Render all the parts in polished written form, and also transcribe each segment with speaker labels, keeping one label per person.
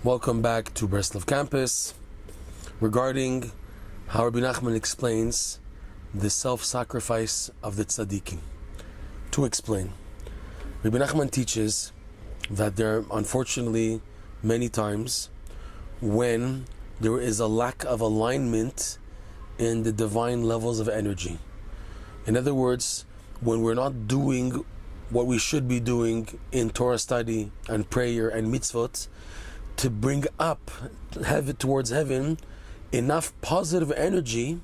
Speaker 1: Welcome back to Breslov campus. Regarding how Rebbe Nachman explains the self-sacrifice of the tzaddikim. To explain, Rebbe Nachman teaches that there are unfortunately many times when there is a lack of alignment in the divine levels of energy. In other words, when we're not doing what we should be doing in Torah study and prayer and mitzvot to bring up heaven towards heaven enough positive energy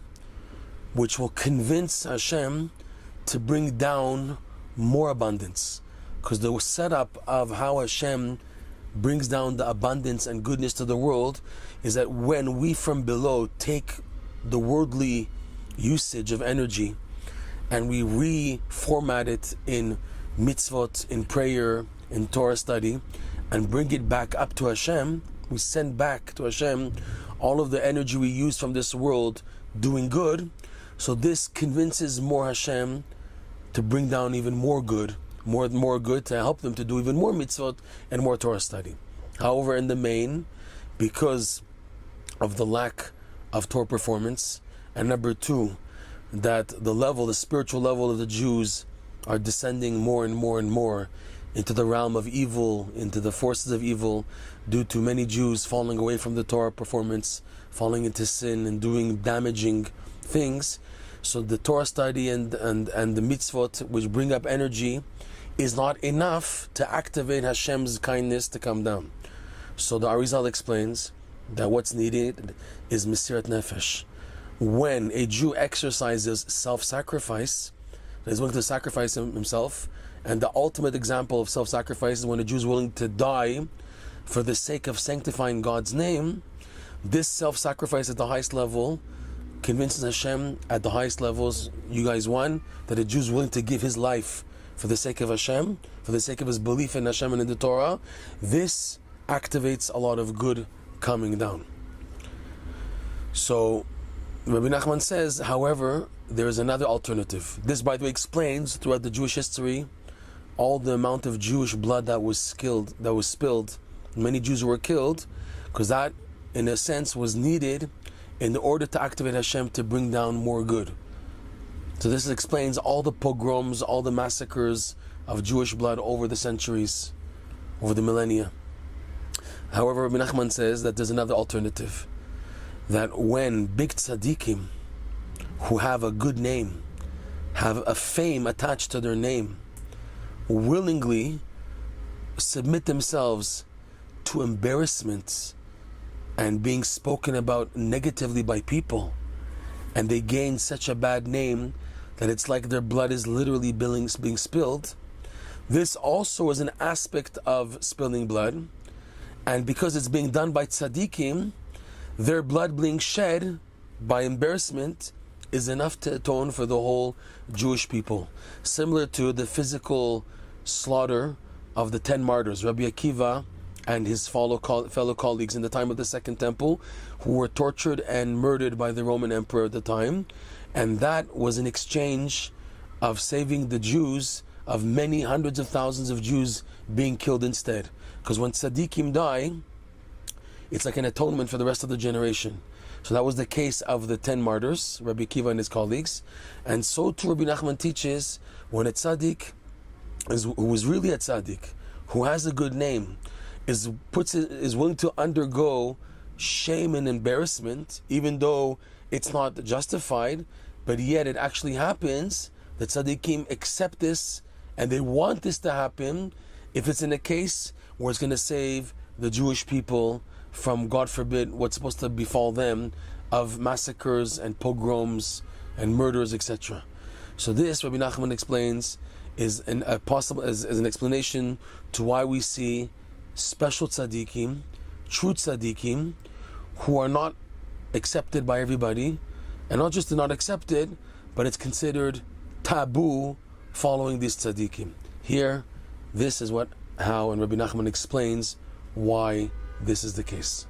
Speaker 1: which will convince Hashem to bring down more abundance. Because the setup of how Hashem brings down the abundance and goodness to the world is that when we from below take the worldly usage of energy and we reformat it in mitzvot, in prayer, in Torah study, and bring it back up to Hashem, we send back to Hashem all of the energy we use from this world doing good. So this convinces more Hashem to bring down even more good, more good, to help them to do even more mitzvot and more Torah study. However, in the main, because of the lack of Torah performance, and number two, that the spiritual level of the Jews are descending more and more and more into the realm of evil, into the forces of evil, due to many Jews falling away from the Torah performance, falling into sin and doing damaging things. So the Torah study and the mitzvot, which bring up energy, is not enough to activate Hashem's kindness to come down. So the Arizal explains that what's needed is Mesirat Nefesh. When a Jew exercises self-sacrifice, he's willing to sacrifice himself, and the ultimate example of self-sacrifice is when a Jew is willing to die for the sake of sanctifying God's name. This self-sacrifice at the highest level convinces Hashem at the highest levels, you guys won, that a Jew is willing to give his life for the sake of Hashem, for the sake of his belief in Hashem and in the Torah. This activates a lot of good coming down. So Rebbe Nachman says, however, there is another alternative. This, by the way, explains throughout the Jewish history all the amount of Jewish blood that was spilled. Many Jews were killed, because that, in a sense, was needed in order to activate Hashem to bring down more good. So this explains all the pogroms, all the massacres of Jewish blood over the centuries, over the millennia. However, Rebbe Nachman says that there's another alternative. That when big tzaddikim who have a good name, have a fame attached to their name, willingly submit themselves to embarrassment and being spoken about negatively by people, and they gain such a bad name that it's like their blood is literally being spilled. This also is an aspect of spilling blood, and because it's being done by tzaddikim, their blood being shed by embarrassment is enough to atone for the whole Jewish people. Similar to the physical slaughter of the 10 martyrs, Rabbi Akiva and his fellow colleagues in the time of the Second Temple, who were tortured and murdered by the Roman Emperor at the time. And that was an exchange of saving the Jews, of many hundreds of thousands of Jews being killed instead. Because when tzaddikim die, it's like an atonement for the rest of the generation. So that was the case of the 10 martyrs, Rabbi Akiva and his colleagues. And so too Rabbi Nachman teaches, when a tzaddik who is really a tzaddik, who has a good name, is willing to undergo shame and embarrassment, even though it's not justified, but yet it actually happens, the tzaddikim accept this and they want this to happen if it's in a case where it's going to save the Jewish people from, God forbid, what's supposed to befall them of massacres and pogroms and murders, etc. So this, Rabbi Nachman explains, is an explanation to why we see special tzaddikim, true tzaddikim, who are not accepted by everybody, and not just not accepted, but it's considered taboo following these tzaddikim. Here, this is how Rabbi Nachman explains why this is the case.